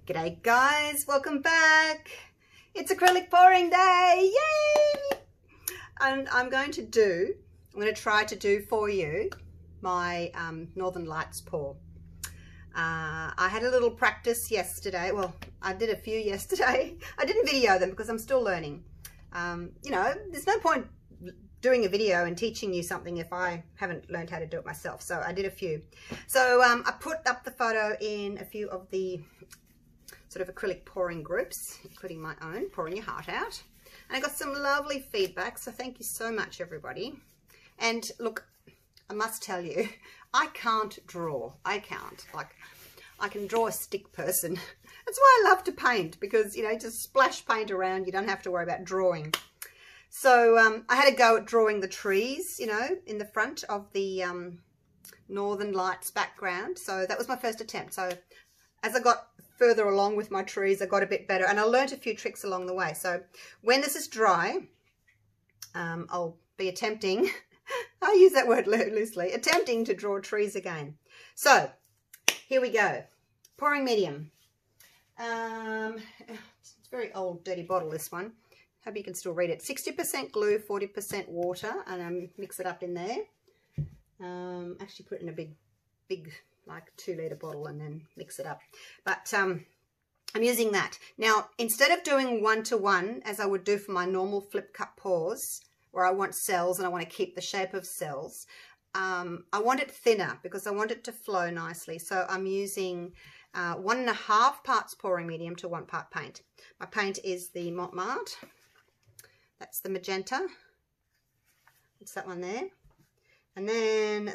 G'day guys, welcome back. It's acrylic pouring day, yay! And I'm going to try to do for you my Northern Lights pour. I had a little practice yesterday. Well, I did a few yesterday. I didn't video them because I'm still learning. You know, there's no point doing a video and teaching you something if I haven't learned how to do it myself. So I did a few. So I put up the photo in a few of the sort of acrylic pouring groups, including my own, Pouring Your Heart Out. And I got some lovely feedback, so thank you so much, everybody. And look, I must tell you, I can't draw. I can't. Like, I can draw a stick person. That's why I love to paint, because, you know, just splash paint around. You don't have to worry about drawing. So I had a go at drawing the trees, you know, in the front of the Northern Lights background. So that was my first attempt. So as I got further along with my trees, I got a bit better, and I learned a few tricks along the way. So when this is dry, I'll be attempting, I use that word loosely, attempting to draw trees again. So here we go. Pouring medium. It's a very old dirty bottle, this one. Hope you can still read it. 60% glue, 40% water, and mix it up in there. Actually put it in a big like 2-litre bottle and then mix it up. But I'm using that. Now, instead of doing 1-to-1, as I would do for my normal flip cup pours, where I want cells and I want to keep the shape of cells, I want it thinner because I want it to flow nicely. So I'm using 1.5 parts pouring medium to 1 part paint. My paint is the Mont Marte. That's the magenta. It's that one there. And then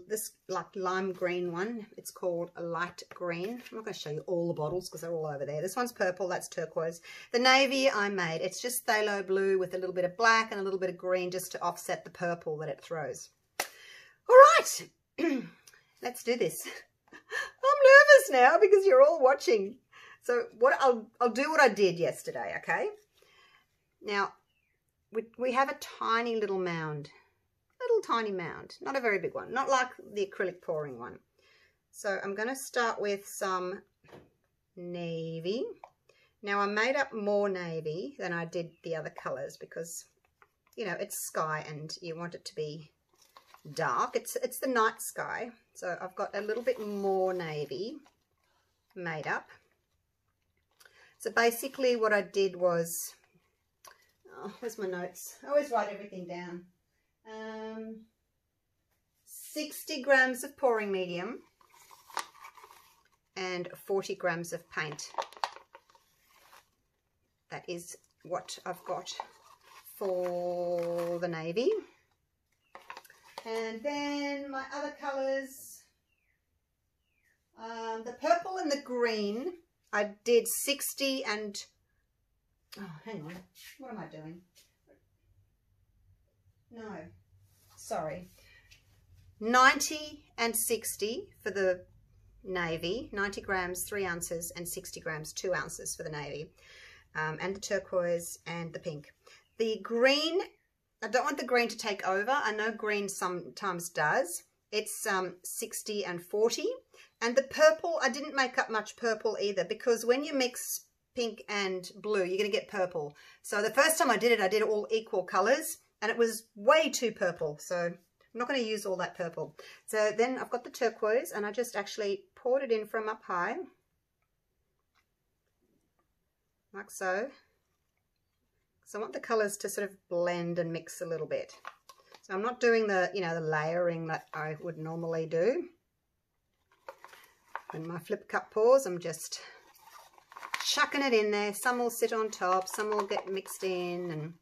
this like lime green one, it's called a light green. I'm not going to show you all the bottles because they're all over there. This one's purple, that's turquoise. The navy I made, it's just phthalo blue with a little bit of black and a little bit of green just to offset the purple that it throws. All right, let's do this. I'm nervous now because you're all watching. So what I'll do what I did yesterday, okay? Now, we have a tiny little mound. Tiny mound, not a very big one, not like the acrylic pouring one. So I'm going to start with some navy. Now I made up more navy than I did the other colors because, you know, it's sky and you want it to be dark. It's the night sky, so I've got a little bit more navy made up. So basically what I did was, oh, where's my notes? I always write everything down. 60 grams of pouring medium and 40 grams of paint. That is what I've got for the navy. And then my other colours, the purple and the green, I did 60 and, oh, hang on, what am I doing? No, sorry, 90 and 60 for the navy, 90 grams 3 ounces and 60 grams 2 ounces for the navy, and the turquoise and the pink. The green, I don't want the green to take over. I know green sometimes does. It's 60 and 40, and the purple, I didn't make up much purple either because when you mix pink and blue, you're going to get purple. So the first time I did it all equal colors, and it was way too purple, so I'm not going to use all that purple. So then I've got the turquoise, and I just actually poured it in from up high, like so. So I want the colours to sort of blend and mix a little bit. So I'm not doing the, you know, the layering that I would normally do. In my flip cup pours, I'm just chucking it in there. Some will sit on top, some will get mixed in, and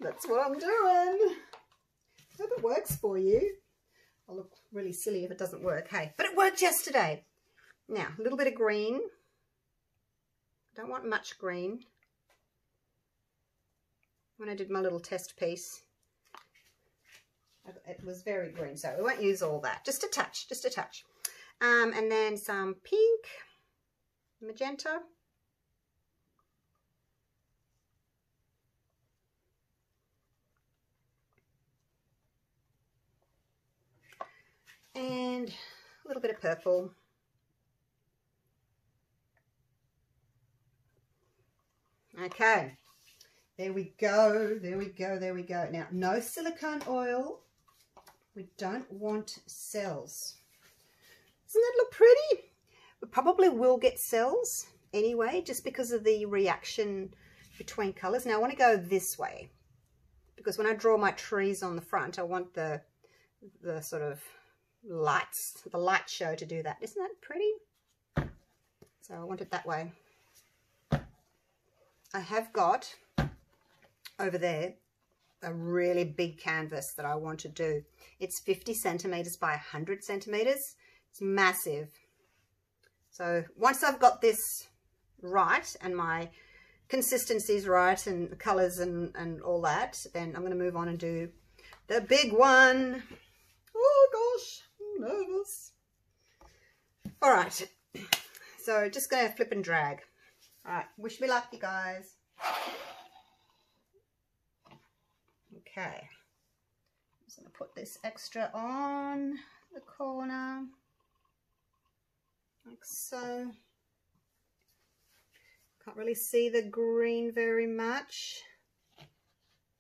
that's what I'm doing. Hope it works for you. I'll look really silly if it doesn't work, hey. But it worked yesterday. Now, a little bit of green. I don't want much green. When I did my little test piece, it was very green, so we won't use all that. Just a touch, just a touch. And then some pink, magenta. And a little bit of purple. Okay, there we go, there we go, there we go. Now, no silicone oil. We don't want cells. Doesn't that look pretty? We probably will get cells anyway, just because of the reaction between colours. Now, I want to go this way, because when I draw my trees on the front, I want the sort of lights, the light show to do that. Isn't that pretty? So I want it that way. I have got over there a really big canvas that I want to do. It's 50 centimeters by 100 centimeters. It's massive. So once I've got this right and my consistency is right and colors and all that, then I'm going to move on and do the big one. Oh gosh, I'm nervous. All right, so just going to flip and drag. All right, wish me luck, you guys. Okay, I'm just going to put this extra on the corner, like so. Can't really see the green very much.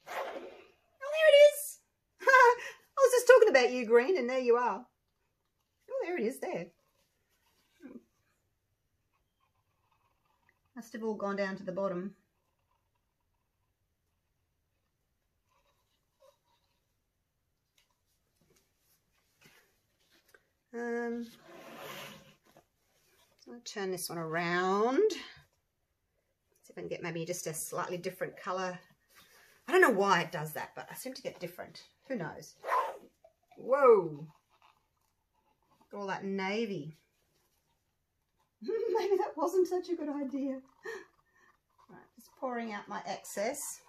Oh, there it is. I was just talking about you, green, and there you are. Oh, there it is there. Must have all gone down to the bottom. I'll turn this one around. See if I can get maybe just a slightly different colour. I don't know why it does that, but I seem to get different. Who knows? Whoa! All that navy. Maybe that wasn't such a good idea. Right, just pouring out my excess.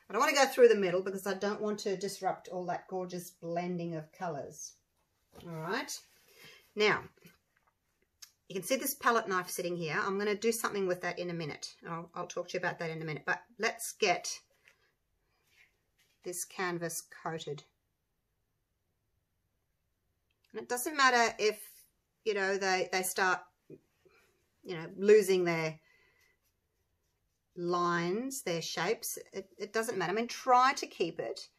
I don't want to go through the middle because I don't want to disrupt all that gorgeous blending of colours. All right. Now, you can see this palette knife sitting here. I'm going to do something with that in a minute. I'll talk to you about that in a minute. But let's get this canvas coated. And it doesn't matter if, you know, they start, you know, losing their lines, their shapes. It doesn't matter. I mean, try to keep it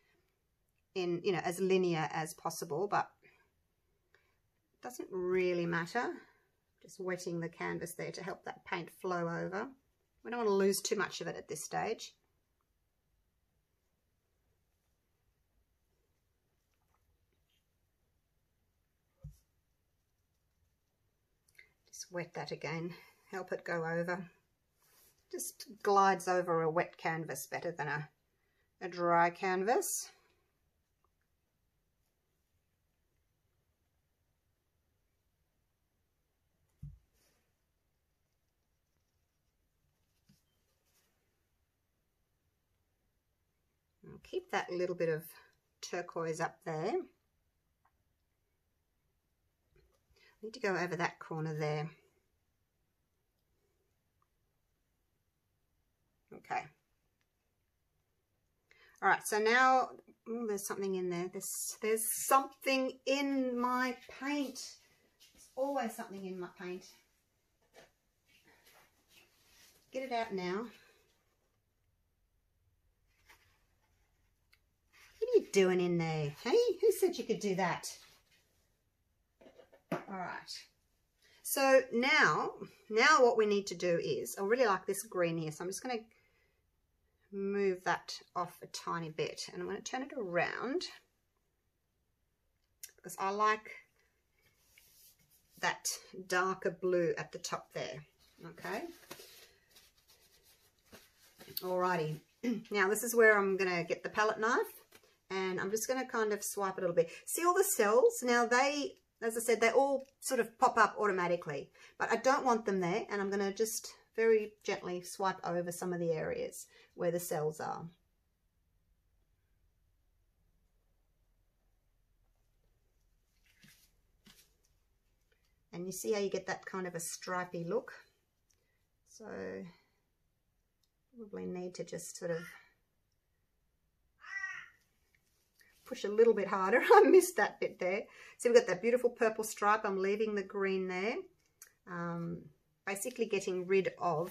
in, you know, as linear as possible, but it doesn't really matter. Just wetting the canvas there to help that paint flow over. We don't want to lose too much of it at this stage. Just wet that again, help it go over. Just glides over a wet canvas better than a dry canvas. I'll keep that little bit of turquoise up there. I need to go over that corner there. Okay. All right, so now there's something in there. There's something in my paint. There's always something in my paint. Get it out now. What are you doing in there? Hey, who said you could do that? All right. So now what we need to do is, I really like this green here, so I'm just going to move that off a tiny bit, and I'm going to turn it around because I like that darker blue at the top there. Okay. Alrighty. Now this is where I'm going to get the palette knife, and I'm just going to kind of swipe a little bit. See all the cells? Now they, as I said, they all sort of pop up automatically, but I don't want them there, and I'm going to just very gently swipe over some of the areas where the cells are. And you see how you get that kind of a stripy look? So probably need to just sort of push a little bit harder. I missed that bit there. So we've got that beautiful purple stripe. I'm leaving the green there. Basically getting rid of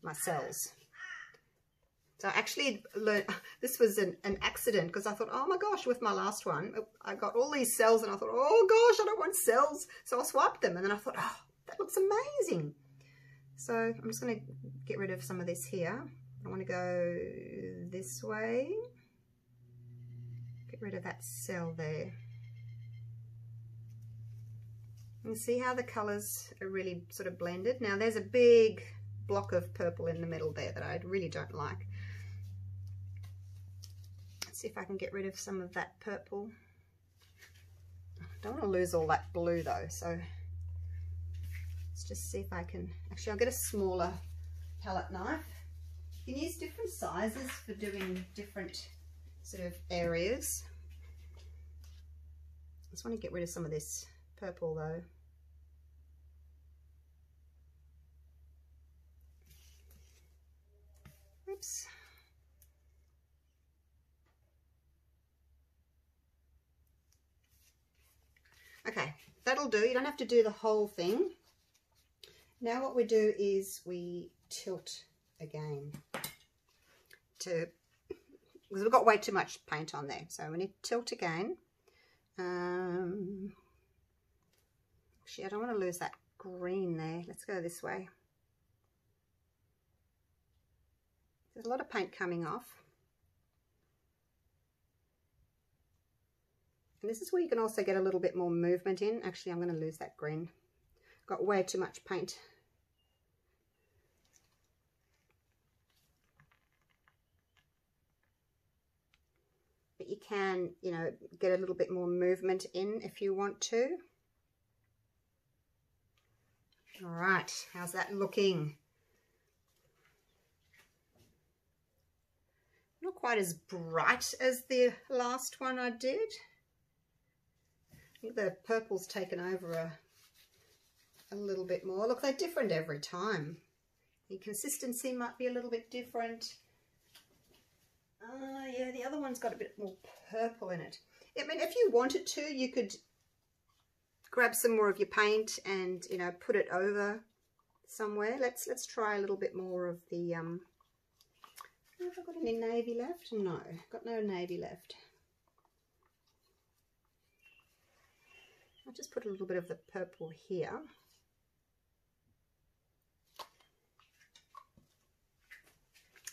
my cells. So I actually learned, this was an accident, because I thought, oh my gosh, with my last one, I got all these cells and I thought, oh gosh, I don't want cells. So I swiped them and then I thought, oh, that looks amazing. So I'm just going to get rid of some of this here. I want to go this way. Get rid of that cell there. And see how the colours are really sort of blended. Now there's a big block of purple in the middle there that I really don't like. Let's see if I can get rid of some of that purple. I don't want to lose all that blue though, so let's just see if I can, actually I'll get a smaller palette knife. You can use different sizes for doing different sort of areas. I just want to get rid of some of this purple though. Oops. Okay, that'll do. You don't have to do the whole thing. Now what we do is we tilt again because we've got way too much paint on there. So we need to tilt again. Actually, I don't want to lose that green there. Let's go this way. There's a lot of paint coming off. And this is where you can also get a little bit more movement in. Actually, I'm going to lose that green. Got way too much paint. But you can, you know, get a little bit more movement in if you want to. All right, how's that looking? Not quite as bright as the last one I did. I think the purple's taken over a little bit more. Look, they're different every time. The consistency might be a little bit different. Yeah, the other one's got a bit more purple in it. I mean, if you wanted to, you could grab some more of your paint and, you know, put it over somewhere. Let's try a little bit more of the have I got any navy left? No, got no navy left. I'll just put a little bit of the purple here.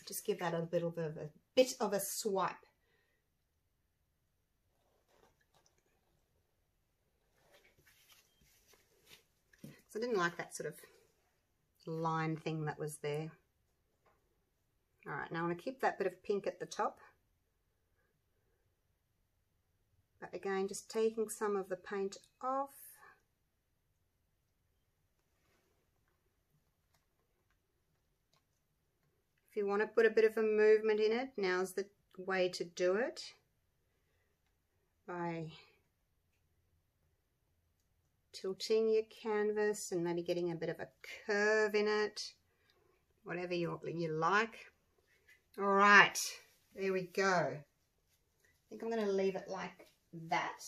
Just give that a bit of a swipe. So I didn't like that sort of line thing that was there. All right, now I want to keep that bit of pink at the top. But again, just taking some of the paint off. If you want to put a bit of a movement in it, now's the way to do it. By tilting your canvas and maybe getting a bit of a curve in it. Whatever you like. All right, there we go. I think I'm going to leave it like that.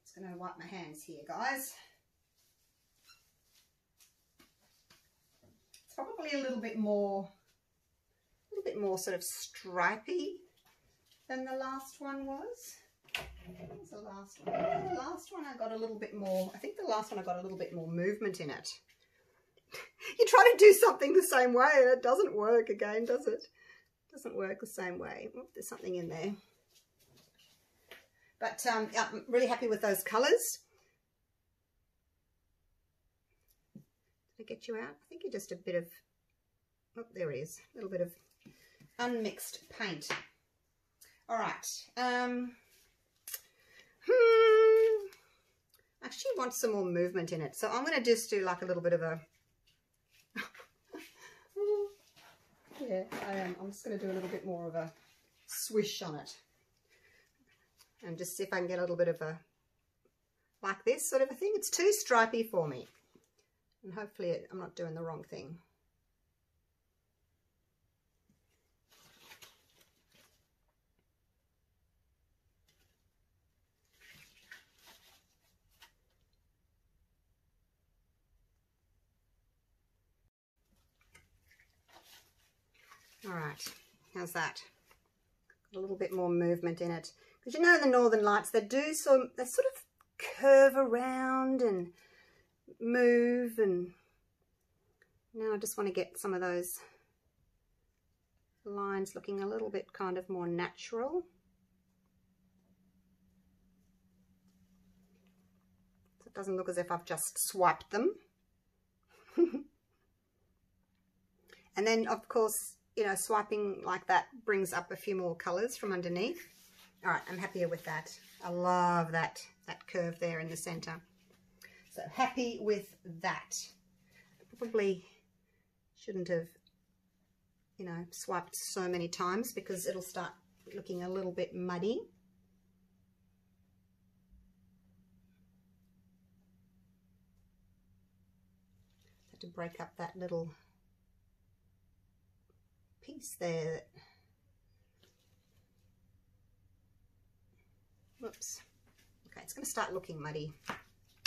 Just going to wipe my hands here, guys. It's probably a little bit more sort of stripy than the last one was. What was the last one? The last one I got a little bit more, I think the last one I got a little bit more movement in it. You try to do something the same way and it doesn't work again, does it? It doesn't work the same way. Oh, there's something in there. But yeah, I'm really happy with those colours. Did I get you out? I think you're just a bit of, oh, there he is. A little bit of unmixed paint. All right. I actually want some more movement in it. So I'm going to just do like a little bit of a, yeah, I am. I'm just going to do a little bit more of a swish on it. And just see if I can get a little bit of a, like this sort of a thing. It's too stripy for me. And hopefully I'm not doing the wrong thing. All right, how's that? A little bit more movement in it. Because you know the Northern Lights, they sort of curve around and move, and now I just want to get some of those lines looking a little bit kind of more natural. So it doesn't look as if I've just swiped them. And then of course, you know, swiping like that brings up a few more colors from underneath. All right, I'm happier with that. I love that curve there in the center. So happy with that. I probably shouldn't have, you know, swiped so many times because it'll start looking a little bit muddy. Have to break up that little piece there. Whoops. Okay, it's going to start looking muddy.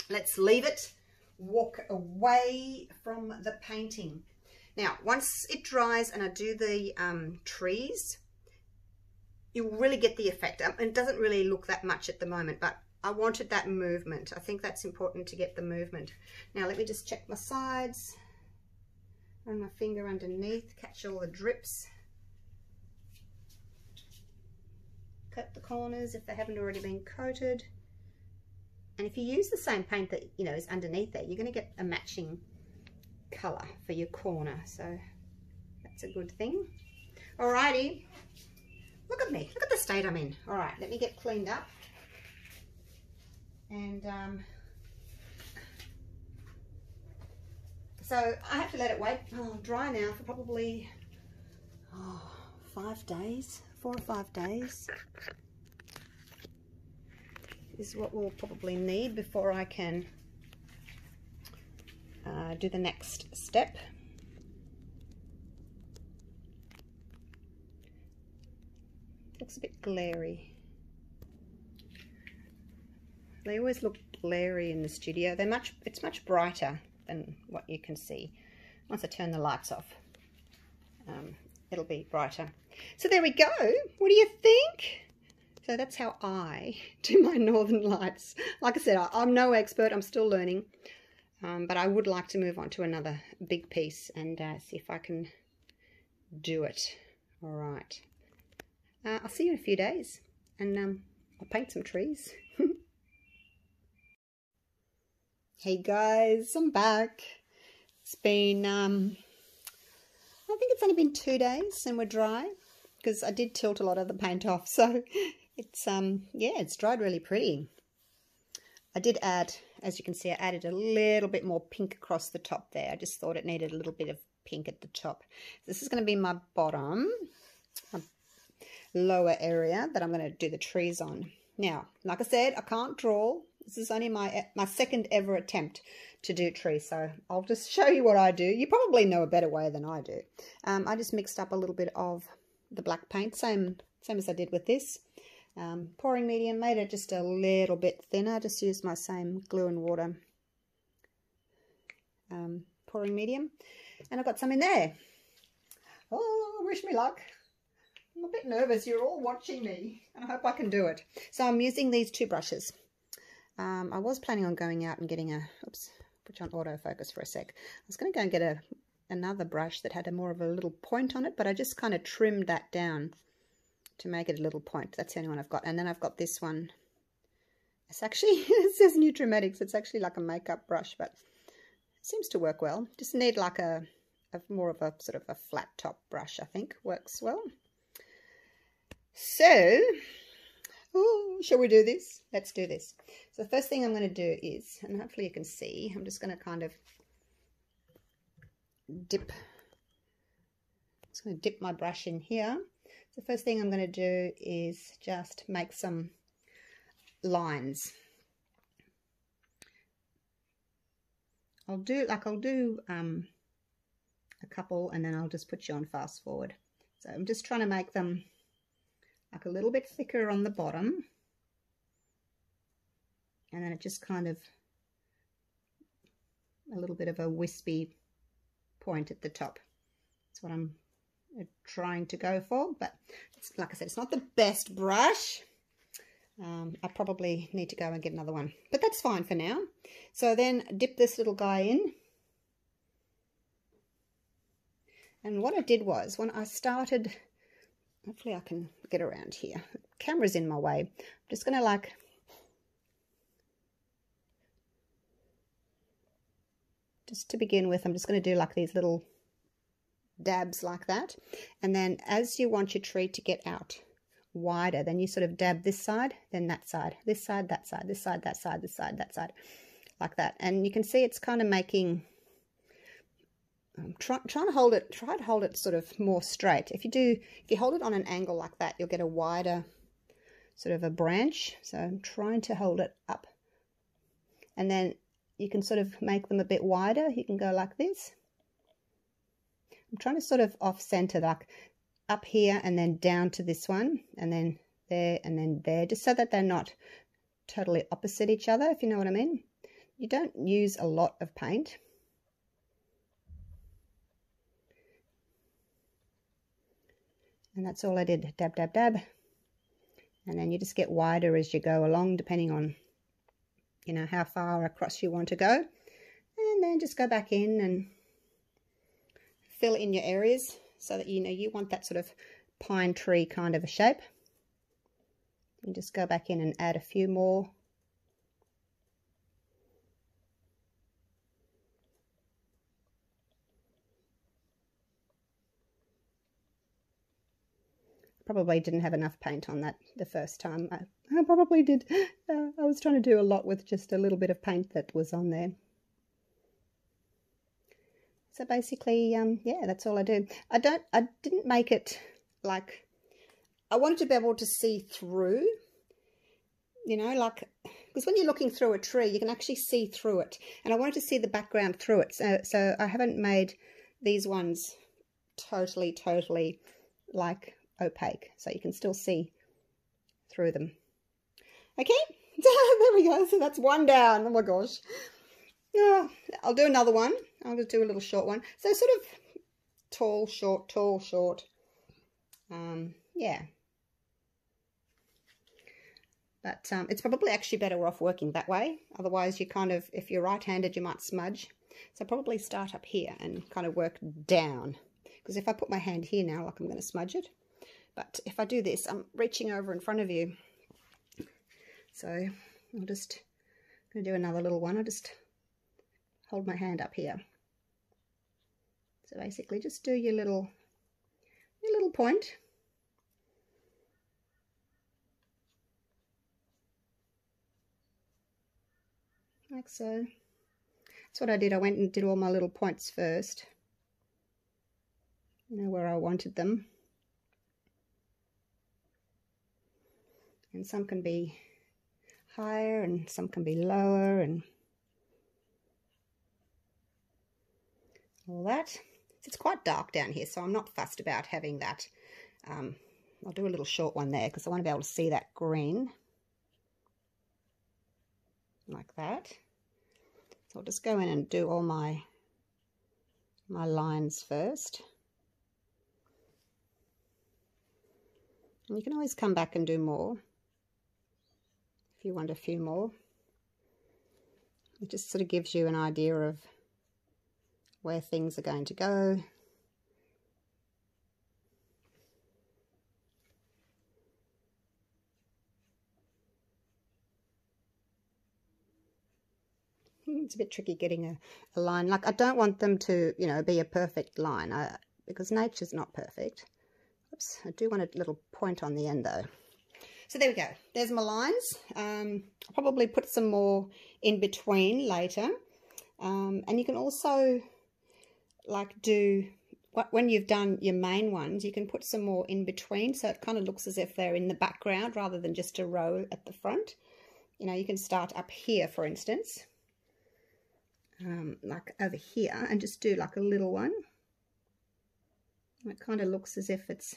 Let's leave it. Walk away from the painting. Now, once it dries and I do the trees, you'll really get the effect. It doesn't really look that much at the moment, but I wanted that movement. I think that's important to get the movement. Now, let me just check my sides. Run my finger underneath, catch all the drips. Coat the corners if they haven't already been coated. And if you use the same paint that, you know, is underneath there, you're going to get a matching color for your corner. So that's a good thing. Alrighty. Look at me. Look at the state I'm in. Alright, let me get cleaned up. And so I have to let it wait, dry now for probably 5 days, 4 or 5 days is what we'll probably need before I can do the next step. Looks a bit glary. They always look glary in the studio. It's much brighter than what you can see. Once I turn the lights off, it'll be brighter. So there we go. What do you think? So that's how I do my Northern Lights. Like I said, I'm no expert. I'm still learning. But I would like to move on to another big piece and see if I can do it. All right. I'll see you in a few days, and I'll paint some trees. Hey guys, I'm back. It's been, I think it's only been 2 days and we're dry, because I did tilt a lot of the paint off. So it's, yeah, it's dried really pretty. I did add, as you can see, I added a little bit more pink across the top there. I just thought it needed a little bit of pink at the top. This is going to be my bottom, my lower area that I'm going to do the trees on. Now, like I said, I can't draw. This is only my second ever attempt to do trees, so I'll just show you what I do. You probably know a better way than I do. I just mixed up a little bit of the black paint, same as I did with this. Pouring medium, made it just a little bit thinner. Just used my same glue and water pouring medium, and I've got some in there. Oh, wish me luck. I'm a bit nervous. You're all watching me, and I hope I can do it. So I'm using these 2 brushes. I was planning on going out and getting a, oops, put you on autofocus for a sec. I was going to go and get another brush that had more of a little point on it, but I just kind of trimmed that down to make it a little point. That's the only one I've got. And then I've got this one. It's actually, it says Nutrimetics. It's actually like a makeup brush, but it seems to work well. Just need like a more of a sort of a flat top brush, I think works well. So, ooh, shall we do this? Let's do this. So the first thing I'm going to do is, and hopefully you can see, I'm just going to kind of dip my brush in here. So the first thing I'm going to do is just make some lines. I'll do a couple, and then I'll just put you on fast forward. So I'm just trying to make them like a little bit thicker on the bottom, and then it just kind of a little bit of a wispy point at the top. That's what I'm trying to go for, but it's, like I said, it's not the best brush. I probably need to go and get another one, but that's fine for now. So then dip this little guy in. And what I did was, when I started, hopefully I can get around here. The camera's in my way. I'm just going to like, just to begin with, I'm just going to do like these little dabs like that. And then as you want your tree to get out wider, then you sort of dab this side, then that side, this side, that side, this side, that side, this side, that side, like that. And you can see it's kind of making, try to hold it sort of more straight. If you hold it on an angle like that, you'll get a wider sort of a branch. So I'm trying to hold it up, and then you can sort of make them a bit wider. You can go like this. I'm trying to sort of off center, like up here and then down to this one, and then there and then there, just so that they're not totally opposite each other, if you know what I mean. You don't use a lot of paint. And that's all I did, dab, dab, dab. And then you just get wider as you go along, depending on, you know, how far across you want to go. And then just go back in and fill in your areas so that, you know, you want that sort of pine tree kind of a shape. And just go back in and add a few more. Probably didn't have enough paint on that the first time. I probably did. I was trying to do a lot with just a little bit of paint that was on there. So basically, yeah, that's all I do. I didn't make it like, I wanted to be able to see through, you know, like, because when you're looking through a tree, you can actually see through it. And I wanted to see the background through it. So I haven't made these ones totally like opaque, so you can still see through them. Okay, there we go. So that's one down. Oh my gosh. I'll do another one. I'll just do a little short one. So sort of tall, short, tall, short. Yeah. But it's probably actually better off working that way. Otherwise, you kind of, if you're right-handed, you might smudge. So probably start up here and kind of work down. Because if I put my hand here now, like I'm going to smudge it. But if I do this, I'm reaching over in front of you. So I'll just going to do another little one. I'll just hold my hand up here. So basically just do your little point. Like so. That's what I did. I went and did all my little points first. You know, where I wanted them. And some can be higher and some can be lower and all that. It's quite dark down here, so I'm not fussed about having that. I'll do a little short one there because I want to be able to see that green. Like that. So I'll just go in and do all my lines first. And you can always come back and do more. If you want a few more. It just sort of gives you an idea of where things are going to go. It's a bit tricky getting a line. Like, I don't want them to, you know, be a perfect line because nature's not perfect. Oops, I do want a little point on the end though. So there we go. There's my lines. I'll probably put some more in between later. And you can also like do, when you've done your main ones, you can put some more in between. So it kind of looks as if they're in the background rather than just a row at the front. You know, you can start up here, for instance, like over here, and just do like a little one. And it kind of looks as if it's,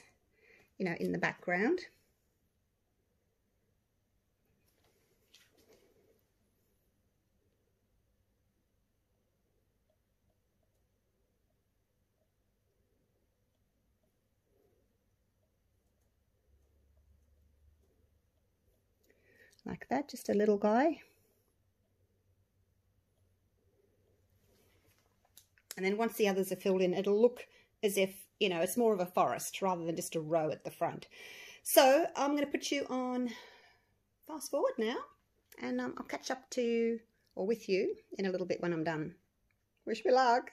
you know, in the background. like that, just a little guy. And then once the others are filled in, it'll look as if, you know, it's more of a forest rather than just a row at the front. So I'm going to put you on fast forward now, and I'll catch up to you, or with you, in a little bit when I'm done. Wish me luck.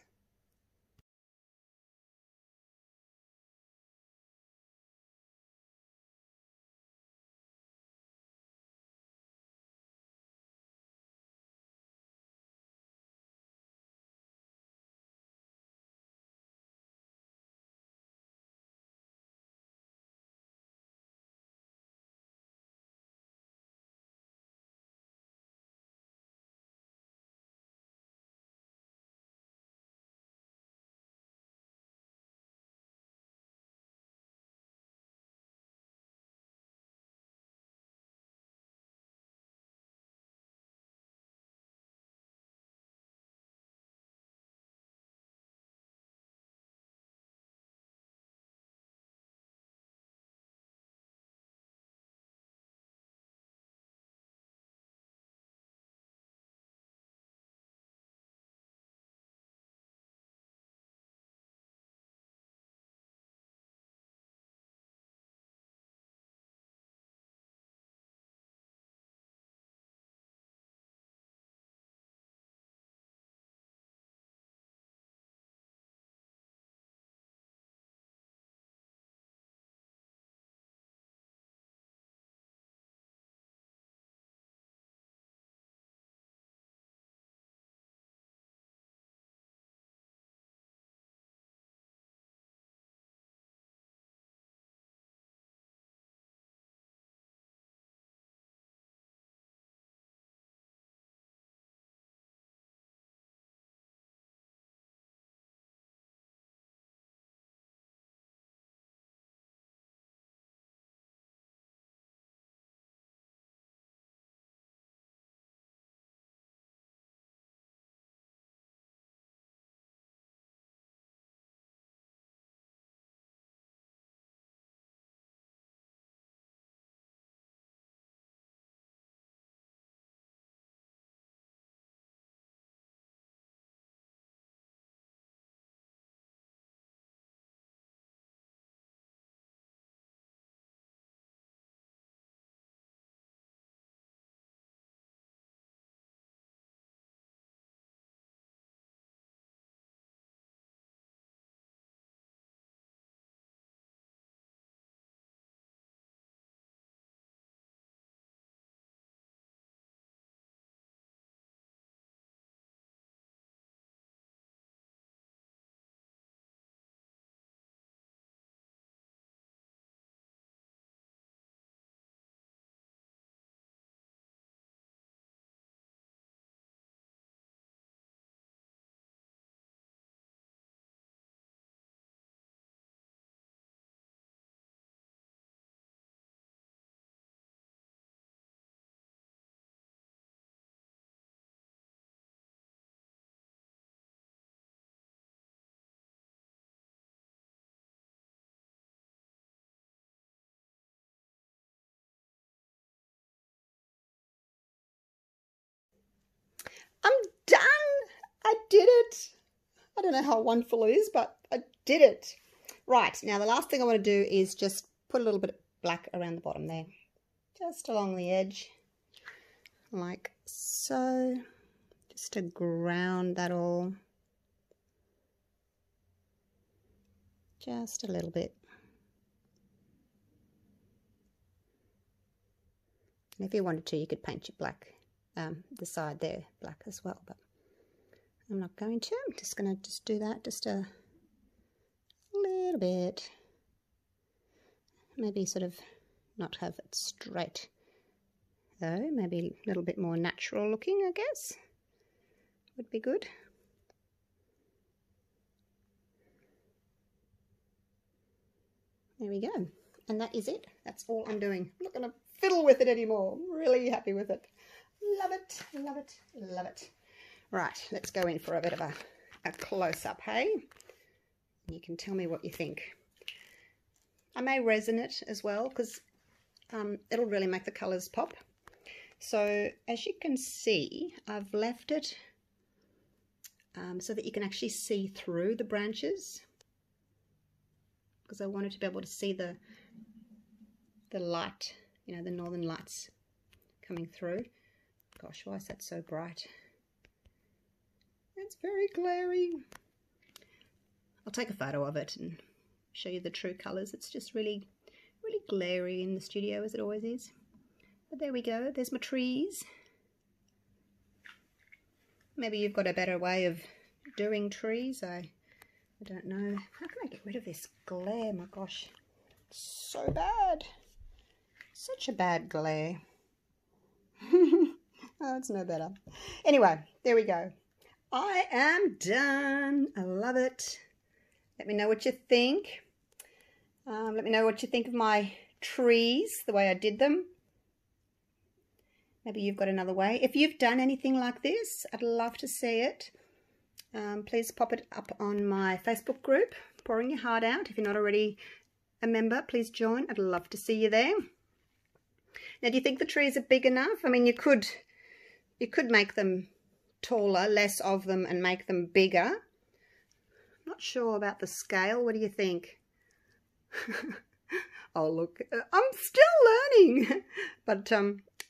I'm done. I did it. I don't know how wonderful it is, but I did it. Right, now the last thing I want to do is just put a little bit of black around the bottom there. Just along the edge, like so. Just to ground that all. Just a little bit. And if you wanted to, you could paint your black, the side there black as well, but I'm not going to. I'm just going to do that just a little bit. Maybe sort of not have it straight though, maybe a little bit more natural looking, I guess, would be good. There we go. And that is it. That's all I'm doing. I'm not going to fiddle with it anymore. I'm really happy with it. Love it, love it, love it. Right, let's go in for a bit of a close-up, hey? You can tell me what you think. I may resin it as well, because it'll really make the colours pop. So as you can see, I've left it so that you can actually see through the branches, because I wanted to be able to see the light, you know, the northern lights coming through. Gosh, why is that so bright? It's very glary. I'll take a photo of it and show you the true colours. It's just really, really glary in the studio, as it always is. But there we go. There's my trees. Maybe you've got a better way of doing trees. I don't know. How can I get rid of this glare? My gosh, so bad. Such a bad glare. Oh, it's no better. Anyway, there we go. I am done. I love it. Let me know what you think. Let me know what you think of my trees, the way I did them. Maybe you've got another way. If you've done anything like this, I'd love to see it. Please pop it up on my Facebook group, Pouring Your Heart Out. If you're not already a member, please join. I'd love to see you there. Now, do you think the trees are big enough? I mean, you could make them taller, less of them, and make them bigger. Not sure about the scale. What do you think? Oh, look, I'm still learning. But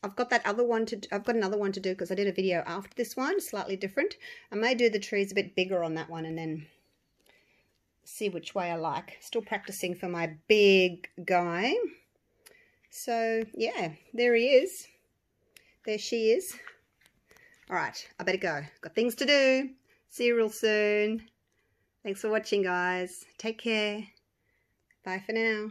I've got that other one to. I've got another one to do because I did a video after this one, slightly different. I may do the trees a bit bigger on that one and then see which way I like. Still practicing for my big guy. So yeah, there he is. There she is. All right, I better go. Got things to do. See you real soon. Thanks for watching, guys. Take care. Bye for now.